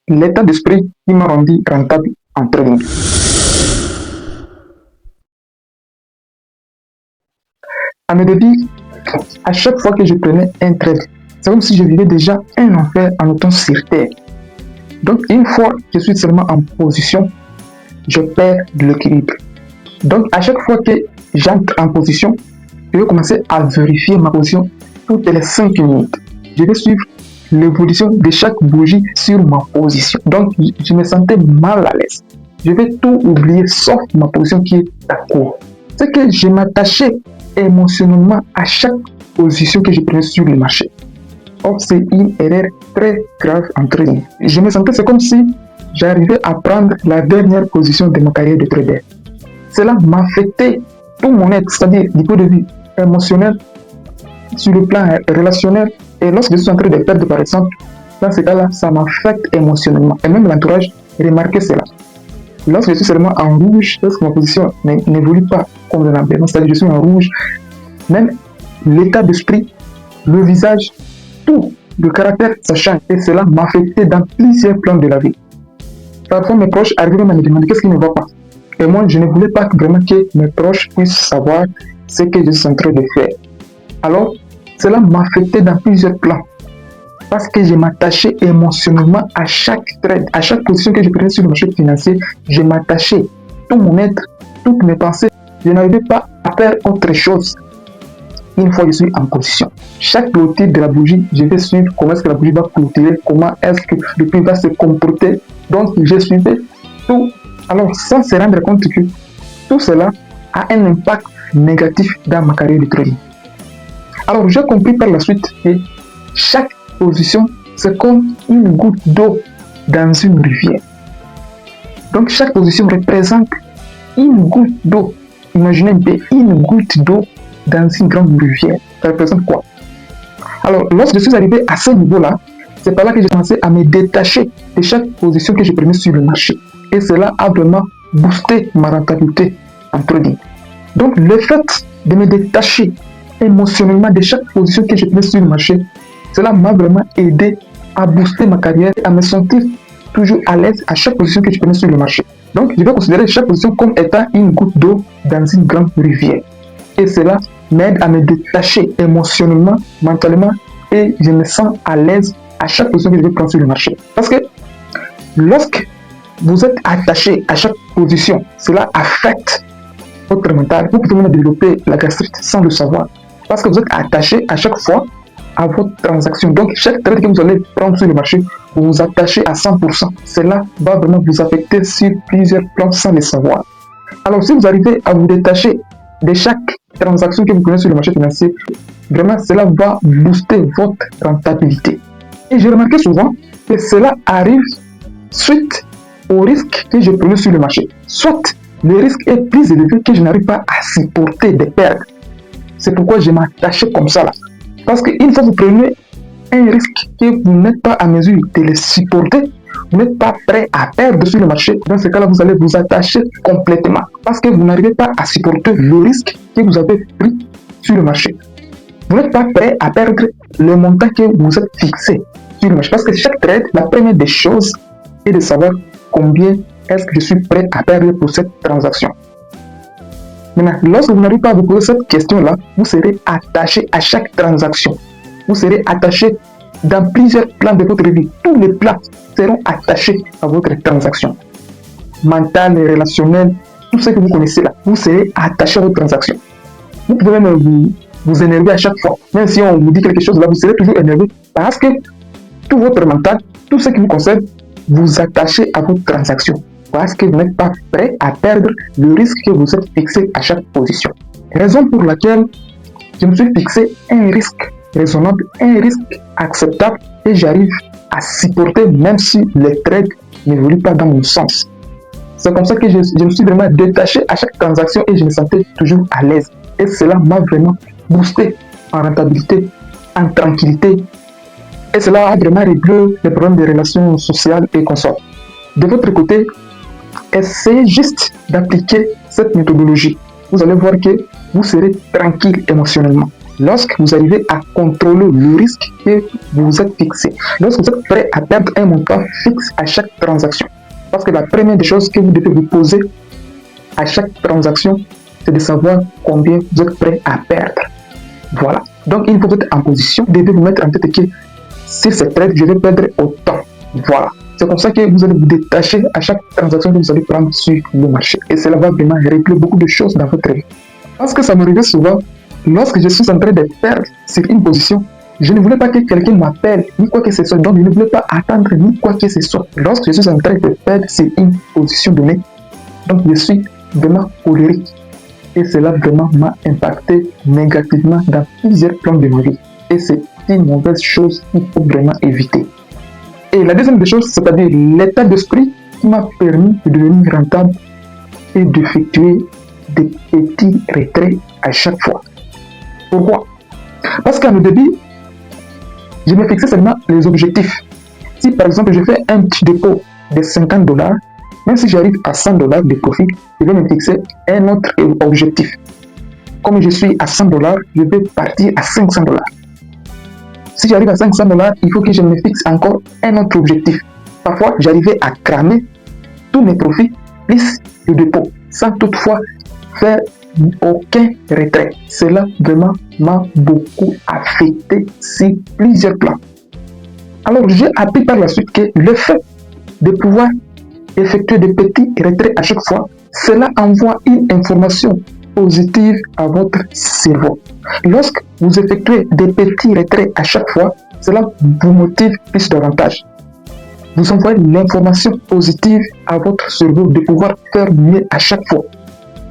l'état d'esprit qui m'a rendu rentable en trading. À mes débuts, à chaque fois que je prenais un trade, c'est comme si je vivais déjà un enfer en étant sur terre. Donc, une fois que je suis seulement en position, je perds de l'équilibre. Donc, à chaque fois que j'entre en position, je vais commencer à vérifier ma position toutes les 5 minutes. Je vais suivre l'évolution de chaque bougie sur ma position. Donc, je me sentais mal à l'aise. Je vais tout oublier sauf ma position qui est à court. C'est que je m'attachais émotionnellement à chaque position que je prenais sur le marché. Or, c'est une erreur très grave en trading. Je me sentais, c'est comme si j'arrivais à prendre la dernière position de ma carrière de trader. Cela m'affectait tout mon être, c'est-à-dire du point de vue émotionnel, sur le plan relationnel. Et lorsque je suis en train de perdre, par exemple, dans ce cas-là, ça m'affecte émotionnellement. Et même l'entourage remarquait cela. Lorsque je suis seulement en rouge, lorsque ma position n'évolue pas comme de l'ambiance, c'est-à-dire que je suis en rouge, même l'état d'esprit, le visage, tout, le caractère, ça change. Et cela m'affectait dans plusieurs plans de la vie. Parfois, mes proches arrivaient à me demander qu'est-ce qui ne va pas. Et moi, je ne voulais pas vraiment que mes proches puissent savoir ce que je suis en train de faire. Alors, cela m'affectait dans plusieurs plans. Parce que je m'attachais émotionnellement à chaque trade, à chaque position que je prenais sur le marché financier, je m'attachais. Tout mon être, toutes mes pensées, je n'arrivais pas à faire autre chose. Une fois que je suis en position, chaque clôture de la bougie, je vais suivre comment est-ce que la bougie va clôturer, comment est-ce que le prix va se comporter. Donc, je suivais tout. Alors, sans se rendre compte que tout cela a un impact négatif dans ma carrière de trading. Alors, j'ai compris par la suite que chaque position, c'est comme une goutte d'eau dans une rivière. Donc, chaque position représente une goutte d'eau. Imaginez un peu une goutte d'eau dans une grande rivière. Ça représente quoi? Alors, lorsque je suis arrivé à ce niveau-là, c'est par là que j'ai commencé à me détacher de chaque position que je prenais sur le marché. Et cela a vraiment boosté ma rentabilité en trading. Donc, le fait de me détacher émotionnellement de chaque position que je prenais sur le marché, cela m'a vraiment aidé à booster ma carrière, à me sentir toujours à l'aise à chaque position que je prenais sur le marché. Donc, je vais considérer chaque position comme étant une goutte d'eau dans une grande rivière. Et cela m'aide à me détacher émotionnellement, mentalement, et je me sens à l'aise à chaque position que je vais prendre sur le marché. Parce que lorsque vous êtes attaché à chaque position, cela affecte votre mental. Vous pouvez même développer la gastrite sans le savoir. Parce que vous êtes attaché à chaque fois à votre transaction. Donc, chaque trade que vous allez prendre sur le marché, vous vous attachez à 100%. Cela va vraiment vous affecter sur plusieurs plans sans le savoir. Alors, si vous arrivez à vous détacher de chaque transaction que vous prenez sur le marché financier, vraiment, cela va booster votre rentabilité. Et j'ai remarqué souvent que cela arrive suite au risque que je prenais sur le marché. Soit le risque est plus élevé que je n'arrive pas à supporter des pertes. C'est pourquoi je m'attachais comme ça là. Parce qu'une fois que vous prenez un risque que vous n'êtes pas à mesure de le supporter, vous n'êtes pas prêt à perdre sur le marché, dans ce cas-là, vous allez vous attacher complètement. Parce que vous n'arrivez pas à supporter le risque que vous avez pris sur le marché. Vous n'êtes pas prêt à perdre le montant que vous êtes fixé sur le marché. Parce que chaque trade, la première des choses est de savoir combien est-ce que je suis prêt à perdre pour cette transaction. Maintenant, lorsque vous n'arrivez pas à vous poser cette question-là, vous serez attaché à chaque transaction. Vous serez attaché dans plusieurs plans de votre vie. Tous les plans seront attachés à votre transaction. Mental, relationnel, tout ce que vous connaissez là, vous serez attaché à votre transaction. Vous pouvez même vous énerver à chaque fois. Même si on vous dit quelque chose là, vous serez toujours énervé parce que tout votre mental, tout ce qui vous concerne, vous attachez à votre transaction. Parce que vous n'êtes pas prêt à perdre le risque que vous êtes fixé à chaque position. Raison pour laquelle je me suis fixé un risque raisonnable, un risque acceptable et j'arrive à supporter même si les trades n'évoluent pas dans mon sens. C'est comme ça que je me suis vraiment détaché à chaque transaction et je me sentais toujours à l'aise. Et cela m'a vraiment boosté en rentabilité, en tranquillité. Et cela a vraiment réglé les problèmes de relations sociales et consorts. De votre côté, essayez juste d'appliquer cette méthodologie. Vous allez voir que vous serez tranquille émotionnellement. lorsque vous arrivez à contrôler le risque que vous vous êtes fixé, lorsque vous êtes prêt à perdre un montant fixe à chaque transaction. Parce que la première des choses que vous devez vous poser à chaque transaction, c'est de savoir combien vous êtes prêt à perdre. Voilà. Donc, il faut être en position, vous devez vous mettre en tête que sur cette trade, je vais perdre autant. Voilà. C'est comme ça que vous allez vous détacher à chaque transaction que vous allez prendre sur le marché. Et cela va vraiment régler beaucoup de choses dans votre vie. Parce que ça m'arrivait souvent, lorsque je suis en train de perdre sur une position, je ne voulais pas que quelqu'un m'appelle, ni quoi que ce soit. Donc, je ne voulais pas attendre, ni quoi que ce soit. Lorsque je suis en train de perdre sur une position donnée, donc je suis vraiment colérique. Et cela vraiment m'a impacté négativement dans plusieurs plans de ma vie. Et c'est une mauvaise chose qu'il faut vraiment éviter. Et la deuxième des choses, c'est-à-dire l'état d'esprit qui m'a permis de devenir rentable et d'effectuer des petits retraits à chaque fois. Pourquoi? Parce qu'à le début, je me fixais seulement les objectifs. Si par exemple je fais un petit dépôt de $50, même si j'arrive à $100 de profit, je vais me fixer un autre objectif. Comme je suis à $100, je vais partir à $500. Si j'arrive à $500, il faut que je me fixe encore un autre objectif. Parfois, j'arrivais à cramer tous mes profits plus le dépôt, sans toutefois faire aucun retrait. Cela vraiment m'a beaucoup affecté sur plusieurs plans. Alors, j'ai appris par la suite que le fait de pouvoir effectuer des petits retraits à chaque fois, cela envoie une information positive à votre cerveau. Lorsque vous effectuez des petits retraits à chaque fois, cela vous motive plus davantage. Vous envoyez l'information positive à votre cerveau de pouvoir faire mieux à chaque fois.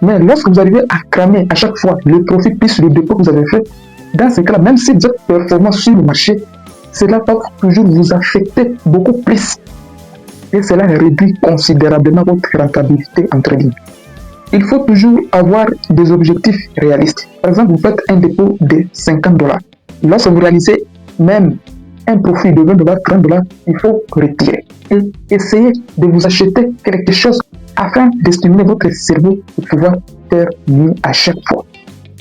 Mais lorsque vous arrivez à cramer à chaque fois le profit plus le dépôt que vous avez fait, dans ce cas-là, même si vous êtes performant sur le marché, cela va toujours vous affecter beaucoup plus. Et cela réduit considérablement votre rentabilité en trading. Il faut toujours avoir des objectifs réalistes. Par exemple, vous faites un dépôt de $50. Lorsque vous réalisez même un profit de $20, $30, il faut retirer. Et essayer de vous acheter quelque chose afin de stimuler votre cerveau pour pouvoir faire mieux à chaque fois.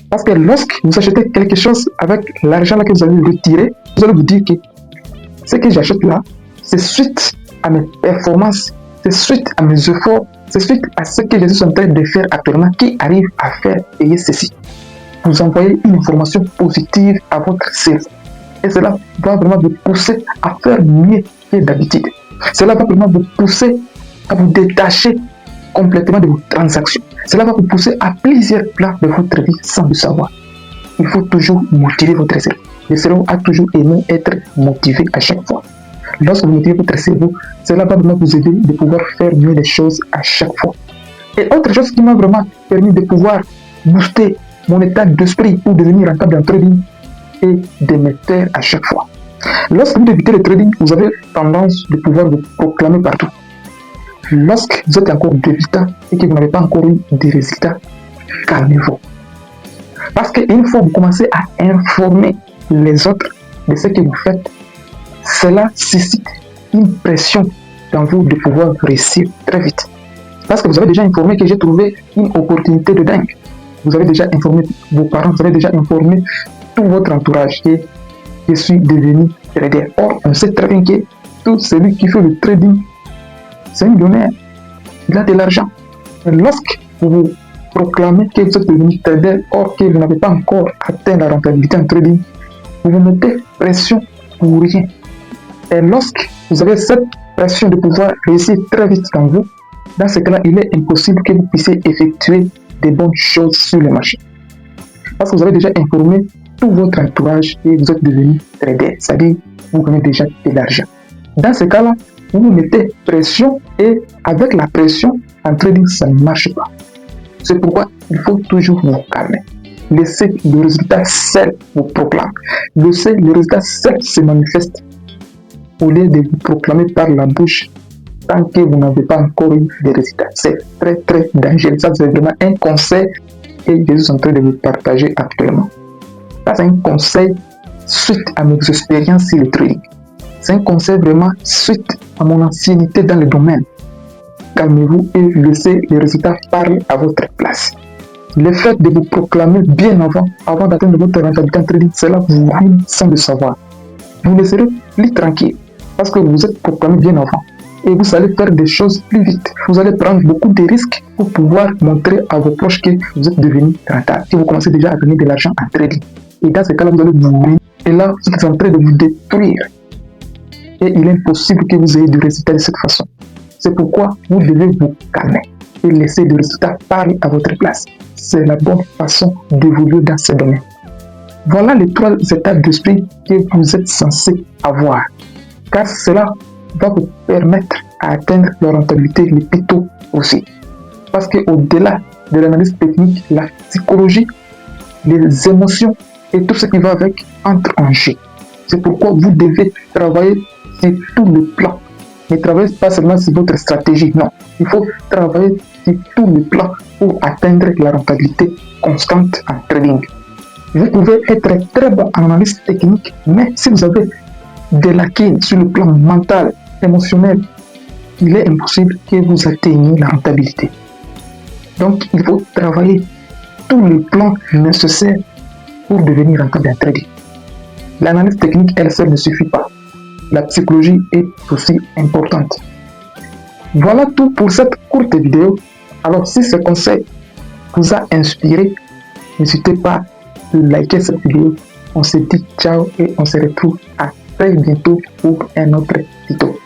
Parce que lorsque vous achetez quelque chose avec l'argent que vous allez retirer, vous allez vous dire que ce que j'achète là, c'est suite à mes performances, c'est suite à mes efforts, c'est suite à ce que je suis en train de faire actuellement qui arrive à faire payer ceci. Vous envoyez une information positive à votre cerveau. Et cela va vraiment vous pousser à faire mieux que d'habitude. Cela va vraiment vous pousser à vous détacher complètement de vos transactions. Cela va vous pousser à plusieurs plans de votre vie sans le savoir. Il faut toujours motiver votre cerveau. Le cerveau a toujours aimé être motivé à chaque fois. Lorsque vous motivez votre cerveau, cela va vraiment vous aider de pouvoir faire mieux les choses à chaque fois. Et autre chose qui m'a vraiment permis de pouvoir booster mon état d'esprit pour devenir rentable en trading et de me taire à chaque fois. Lorsque vous débutez le trading, vous avez tendance de pouvoir vous proclamer partout. Lorsque vous êtes encore débutant et que vous n'avez pas encore eu des résultats, calmez-vous. Parce qu'une fois que vous commencez à informer les autres de ce que vous faites, cela suscite une pression dans vous de pouvoir réussir très vite. Parce que vous avez déjà informé que j'ai trouvé une opportunité de dingue. Vous avez déjà informé vos parents, vous avez déjà informé tout votre entourage que je suis devenu trader. Or, on sait très bien que tout celui qui fait le trading, c'est un millionnaire. Il a de l'argent. Et lorsque vous proclamez que vous êtes devenu trader, or que vous n'avez pas encore atteint la rentabilité en trading, vous vous mettez pression pour rien. Et lorsque vous avez cette pression de pouvoir réussir très vite dans vous, dans ce cas-là, il est impossible que vous puissiez effectuer des bonnes choses sur le marché. Parce que vous avez déjà informé tout votre entourage et vous êtes devenu trader, c'est-à-dire vous gagnez déjà de l'argent. Dans ce cas-là, vous vous mettez pression et avec la pression, en trading, ça ne marche pas. C'est pourquoi il faut toujours vous calmer. Laissez le résultat seul vous proclamer. Laissez le résultat seul se manifeste au lieu de vous proclamer par la bouche tant que vous n'avez pas encore eu des résultats. C'est très très dangereux. Ça, c'est vraiment un conseil que je suis en train de vous partager actuellement. Ça, c'est un conseil suite à mes expériences sur le trading. C'est un conseil vraiment suite à mon ancienneté dans le domaine. Calmez-vous et laissez les résultats parler à votre place. Le fait de vous proclamer bien avant d'atteindre votre rentabilité en trading, cela vous ruine sans le savoir. Vous ne serez plus tranquille parce que vous êtes proclamé bien avant. Et vous allez faire des choses plus vite. Vous allez prendre beaucoup de risques pour pouvoir montrer à vos proches que vous êtes devenu rentable, que vous commencez déjà à gagner de l'argent en trading. Et dans ce cas-là, vous allez vous ruiner. Et là, vous êtes en train de vous détruire. Et il est impossible que vous ayez du résultat de cette façon. C'est pourquoi vous devez vous calmer et laisser le résultat parler à votre place. C'est la bonne façon d'évoluer dans ce domaine. Voilà les 3 états d'esprit que vous êtes censé avoir. Car cela va vous permettre à atteindre la rentabilité le plus tôt aussi. Parce qu'au-delà de l'analyse technique, la psychologie, les émotions et tout ce qui va avec entre en jeu. C'est pourquoi vous devez travailler sur tout le plan. Ne travaillez pas seulement sur votre stratégie, non. Il faut travailler sur tout le plan pour atteindre la rentabilité constante en trading. Vous pouvez être très bon en analyse technique, mais si vous avez des lacunes sur le plan mental, émotionnel, il est impossible que vous atteigniez la rentabilité. Donc, il faut travailler tous les plans nécessaires pour devenir rentable en trading. L'analyse technique, elle seule ne suffit pas. La psychologie est aussi importante. Voilà tout pour cette courte vidéo. Alors, si ce conseil vous a inspiré, n'hésitez pas à liker cette vidéo. On se dit ciao et on se retrouve à très bientôt pour un autre tuto.